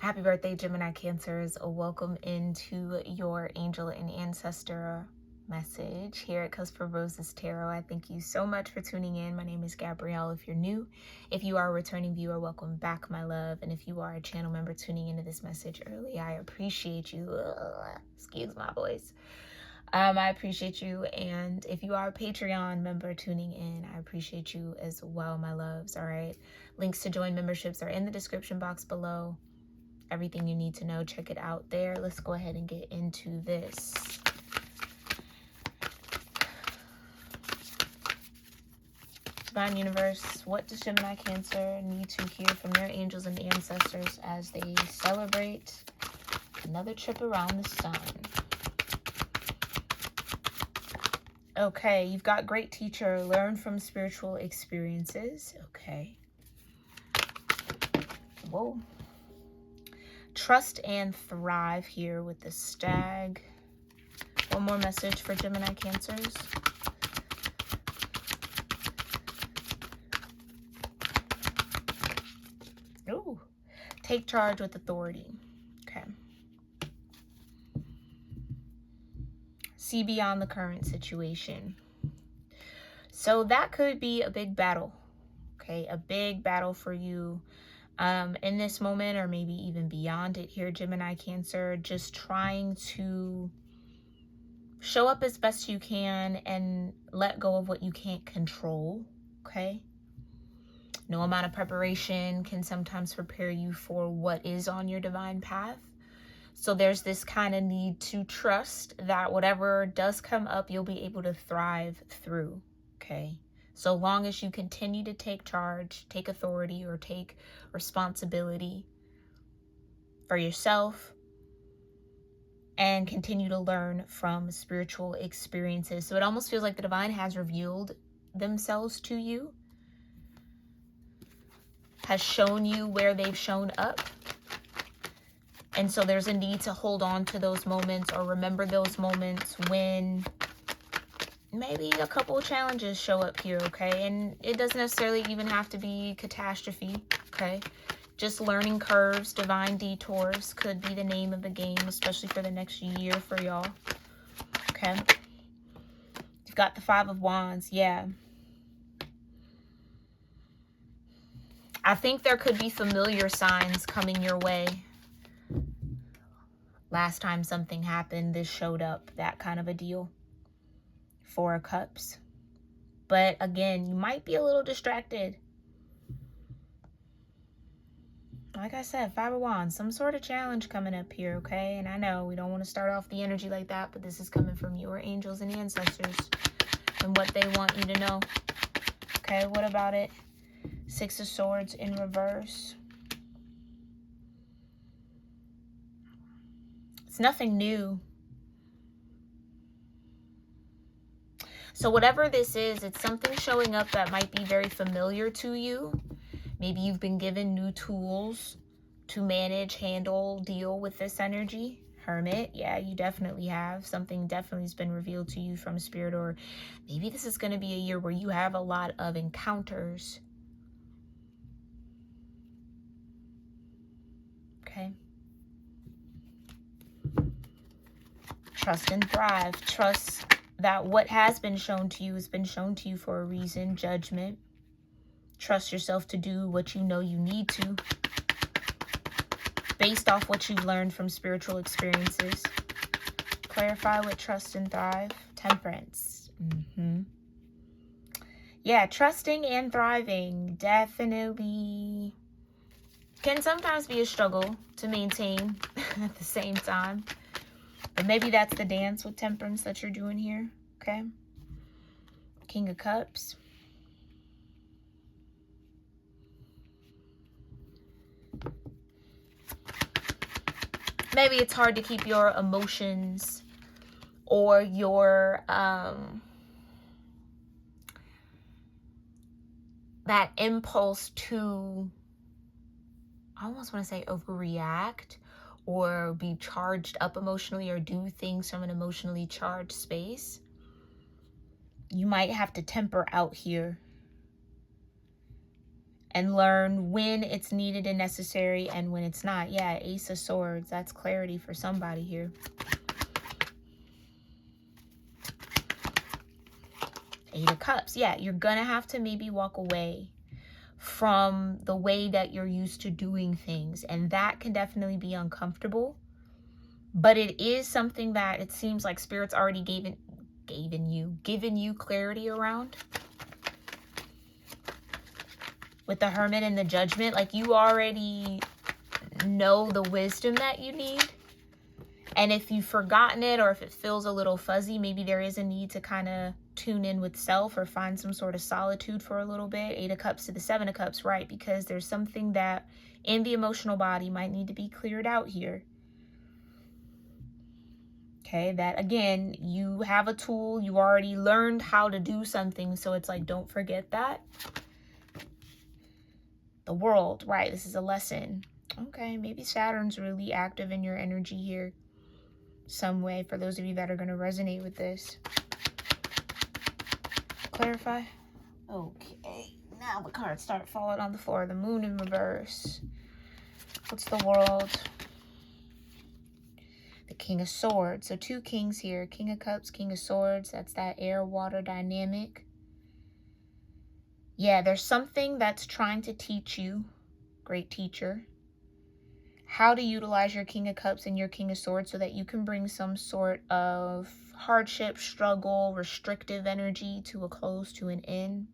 Happy birthday, Gemini Cancers. Welcome into your angel and ancestor message here at Cusp Roses Tarot. I thank you so much for tuning in. My name is Gabrielle. If you're new, if you are a returning viewer, welcome back, my love. And if you are a channel member tuning into this message early, I appreciate you. Excuse my voice. I appreciate you. And if you are a Patreon member tuning in, I appreciate you as well, my loves. All right. Links to join memberships are in the description box below. Everything you need to know, check it out there. Let's go ahead and get into this. Divine Universe, what does Gemini Cancer need to hear from their angels and ancestors as they celebrate another trip around the sun? Okay, you've got great teacher, learn from spiritual experiences. Okay. Whoa. Trust and thrive here with the stag. One more message for Gemini Cancers. Ooh. Take charge with authority. Okay. See beyond the current situation. So that could be a big battle. Okay, a big battle for you. In this moment, or maybe even beyond it here, Gemini Cancer, just trying to show up as best you can and let go of what you can't control. Okay, no amount of preparation can sometimes prepare you for what is on your divine path. So there's this kind of need to trust that whatever does come up, you'll be able to thrive through. Okay, so long as you continue to take charge, take authority, or take responsibility for yourself and continue to learn from spiritual experiences. So it almost feels like the divine has revealed themselves to you, has shown you where they've shown up. And so there's a need to hold on to those moments or remember those moments when maybe a couple of challenges show up here, okay? And it doesn't necessarily even have to be catastrophe, okay? Just learning curves, divine detours could be the name of the game, especially for the next year for y'all, okay? You've got the Five of Wands, yeah. I think there could be familiar signs coming your way. Last time something happened, this showed up, that kind of a deal. Four of Cups. But again, you might be a little distracted. Like I said, Five of Wands, some sort of challenge coming up here, okay? And I know we don't want to start off the energy like that, but this is coming from your angels and ancestors and what they want you to know. Okay, what about it? Six of Swords in reverse. It's nothing new. So whatever this is, it's something showing up that might be very familiar to you. Maybe you've been given new tools to manage, handle, deal with this energy. Hermit, yeah, you definitely have. Something definitely has been revealed to you from Spirit, or maybe this is going to be a year where you have a lot of encounters. Okay. Trust and thrive. Trust that what has been shown to you has been shown to you for a reason. Judgment. Trust yourself to do what you know you need to, based off what you've learned from spiritual experiences. Clarify what trust and thrive. Temperance. Yeah, trusting and thriving definitely can sometimes be a struggle to maintain at the same time. But maybe that's the dance with temperance that you're doing here, okay? King of Cups. Maybe it's hard to keep your emotions or your, that impulse to, I almost want to say overreact or be charged up emotionally or do things from an emotionally charged space. You might have to temper out here and learn when it's needed and necessary and when it's not. Yeah, Ace of Swords. That's clarity for somebody here. Eight of Cups. Yeah, you're going to have to maybe walk away from the way that you're used to doing things. And that can definitely be uncomfortable. But it is something that it seems like Spirit's already given you clarity around. With the Hermit and the Judgment, like you already know the wisdom that you need. And if you've forgotten it, or if it feels a little fuzzy, maybe there is a need to kind of tune in with self or find some sort of solitude for a little bit. Eight of Cups to the Seven of Cups, right? Because there's something that in the emotional body might need to be cleared out here. Okay, that again, you have a tool, you already learned how to do something, so it's like, don't forget that. The World, right? This is a lesson. Okay, maybe Saturn's really active in your energy here some way, for those of you that are going to resonate with this. Clarify. Okay, now the cards start falling on the floor. The Moon in reverse. What's the World? The King of Swords. So two kings here. King of Cups, King of Swords. That's that air-water dynamic. Yeah, there's something that's trying to teach you, great teacher, how to utilize your King of Cups and your King of Swords so that you can bring some sort of hardship, struggle, restrictive energy to a close, to an end.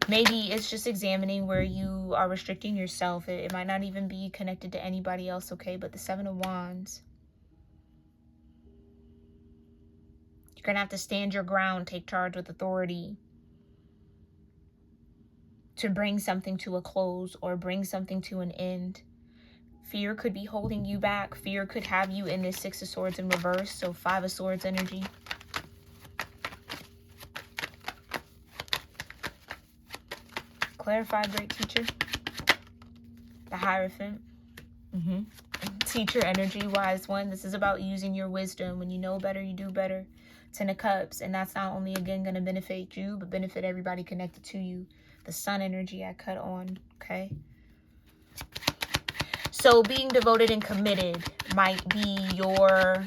Maybe it's just examining where you are restricting yourself. It might not even be connected to anybody else, okay? But the Seven of Wands. You're going to have to stand your ground, take charge with authority to bring something to a close or bring something to an end. Fear could be holding you back. Fear could have you in this Six of Swords in reverse. So Five of Swords energy. Clarify, great teacher. The Hierophant. Teacher energy, wise one. This is about using your wisdom. When you know better, you do better. Ten of Cups. And that's not only, again, going to benefit you, but benefit everybody connected to you. The Sun energy I cut on. Okay. So being devoted and committed might be your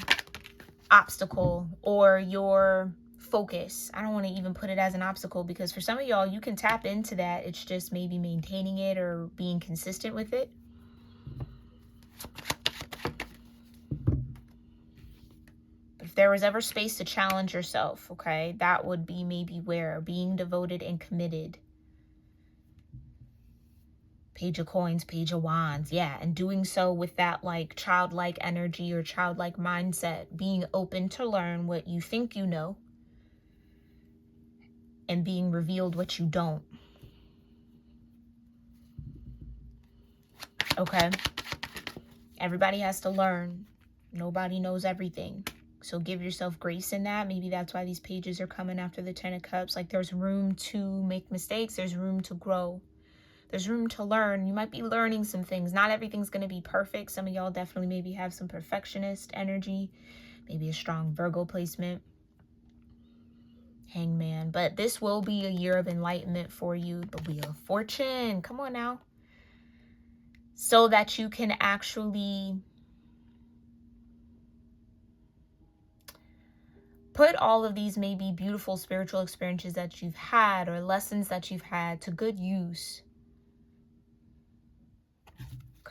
obstacle or your focus. I don't want to even put it as an obstacle, because for some of y'all, you can tap into that. It's just maybe maintaining it or being consistent with it. But if there was ever space to challenge yourself, okay, that would be maybe where being devoted and committed. Page of Coins, Page of Wands, yeah, and doing so with that like childlike energy or childlike mindset, being open to learn what you think you know and being revealed what you don't. Okay, everybody has to learn. Nobody knows everything, so give yourself grace in that. Maybe that's why these pages are coming after the Ten of Cups. Like, there's room to make mistakes, there's room to grow. There's room to learn. You might be learning some things. Not everything's going to be perfect. Some of y'all definitely maybe have some perfectionist energy. Maybe a strong Virgo placement. Hangman. But this will be a year of enlightenment for you. The Wheel of Fortune. Come on now. So that you can actually put all of these maybe beautiful spiritual experiences that you've had or lessons that you've had to good use.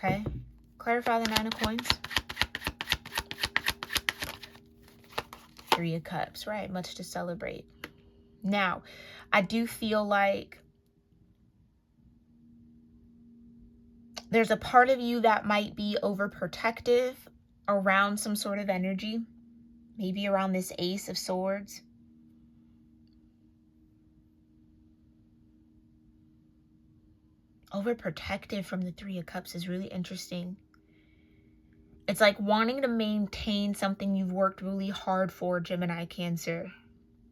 Okay, clarify the Nine of Coins. Three of Cups, right? Much to celebrate. Now, I do feel like there's a part of you that might be overprotective around some sort of energy. Maybe around this Ace of Swords. Overprotective from the Three of Cups is really interesting. It's like wanting to maintain something you've worked really hard for, Gemini-Cancer.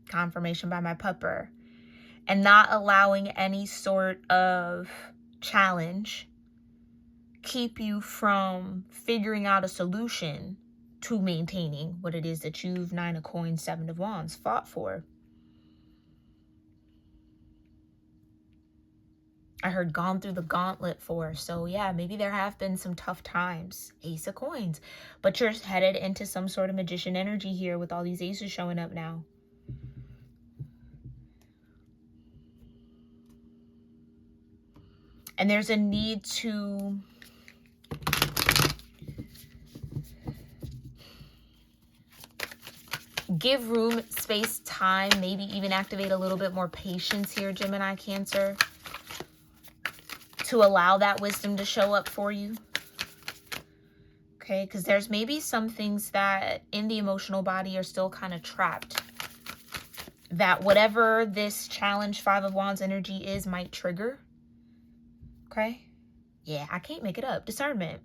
Confirmation by my pupper. And not allowing any sort of challenge keep you from figuring out a solution to maintaining what it is that you've, Nine of Coins, Seven of Wands, fought for. I heard gone through the gauntlet for. So yeah, maybe there have been some tough times. Ace of coins. But you're headed into some sort of magician energy here with all these aces showing up now. And there's a need to give room, space, time, maybe even activate a little bit more patience here, Gemini, Cancer, to allow that wisdom to show up for you. Okay, because there's maybe some things that in the emotional body are still kind of trapped. That whatever this challenge 5 of Wands energy is might trigger. Okay? Yeah, I can't make it up. Discernment.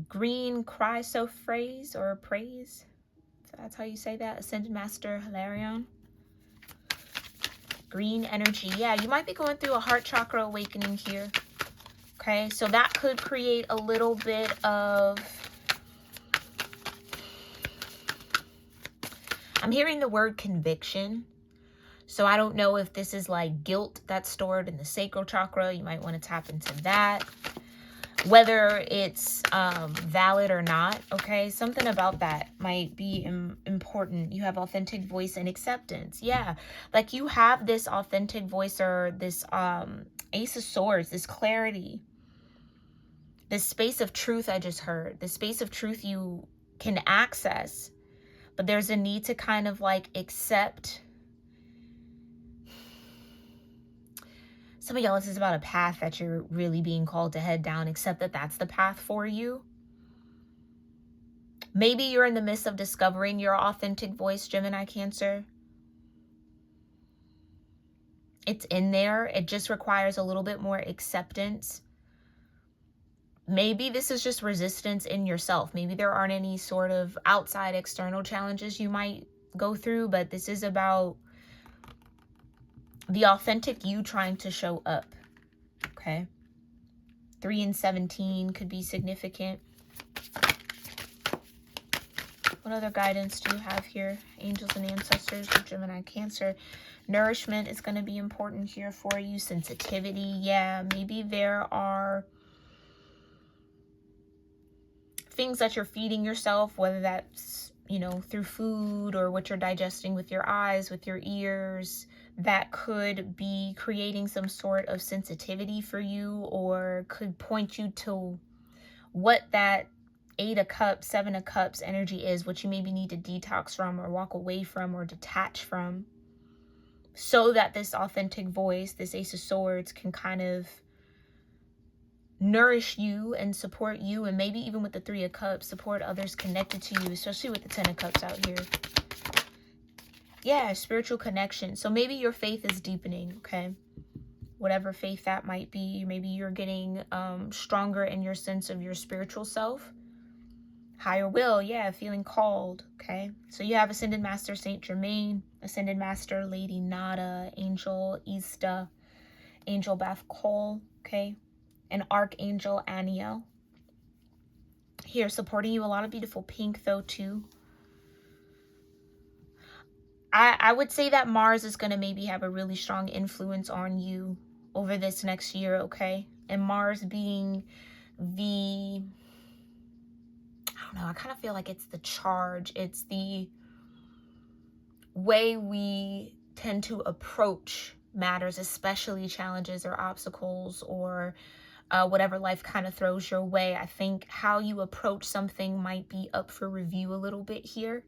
Green chrysophrase or praise. So that's how you say that. Ascended Master Hilarion. Green energy. Yeah, you might be going through a heart chakra awakening here. Okay, so that could create a little bit of... I'm hearing the word conviction. So I don't know if this is like guilt that's stored in the sacral chakra. You might want to tap into that. Whether it's valid or not, okay? Something about that might be important. You have authentic voice and acceptance. Yeah, like you have this authentic voice or this Ace of Swords, this clarity. This space of truth I just heard. This space of truth you can access. But there's a need to kind of like accept... Some of y'all, this is about a path that you're really being called to head down. Accept that that's the path for you. Maybe you're in the midst of discovering your authentic voice, Gemini, Cancer. It's in there. It just requires a little bit more acceptance. Maybe this is just resistance in yourself. Maybe there aren't any sort of outside external challenges you might go through, but this is about the authentic you trying to show up. Okay. 3 and 17 could be significant. What other guidance do you have here? Angels and ancestors for Gemini, Cancer. Nourishment is going to be important here for you. Sensitivity. Yeah, maybe there are things that you're feeding yourself, whether that's, you know, through food or what you're digesting with your eyes, with your ears, that could be creating some sort of sensitivity for you or could point you to what that 8 of Cups, 7 of Cups energy is, what you maybe need to detox from or walk away from or detach from, so that this authentic voice, this Ace of Swords, can kind of nourish you and support you, and maybe even with the 3 of Cups, support others connected to you, especially with the 10 of Cups out here. Yeah, spiritual connection. So maybe your faith is deepening, okay? Whatever faith that might be. Maybe you're getting stronger in your sense of your spiritual self. Higher will, yeah, feeling called, okay? So you have Ascended Master Saint Germain, Ascended Master Lady Nada, Angel Ista, Angel Beth Cole, okay? And Archangel Aniel. Here, supporting you. A lot of beautiful pink, though, too. I would say that Mars is going to maybe have a really strong influence on you over this next year, okay? And Mars being the... I don't know, I kind of feel like it's the charge. It's the way we tend to approach matters, especially challenges or obstacles or whatever life kind of throws your way. I think how you approach something might be up for review a little bit here,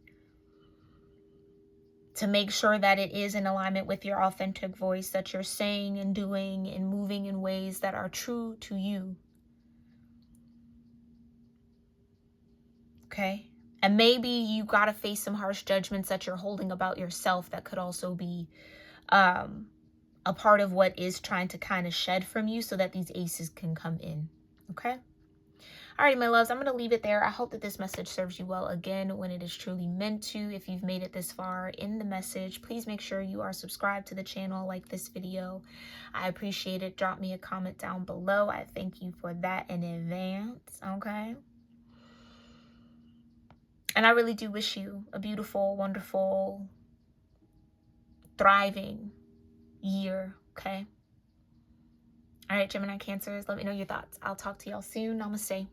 to make sure that it is in alignment with your authentic voice, that you're saying and doing and moving in ways that are true to you. Okay? And maybe you got to face some harsh judgments that you're holding about yourself that could also be a part of what is trying to kind of shed from you so that these aces can come in. Okay? Alrighty, my loves, I'm going to leave it there. I hope that this message serves you well again when it is truly meant to. If you've made it this far in the message, please make sure you are subscribed to the channel, like this video. I appreciate it. Drop me a comment down below. I thank you for that in advance, okay? And I really do wish you a beautiful, wonderful, thriving year, okay? All right, Gemini Cancers, let me know your thoughts. I'll talk to y'all soon. Namaste.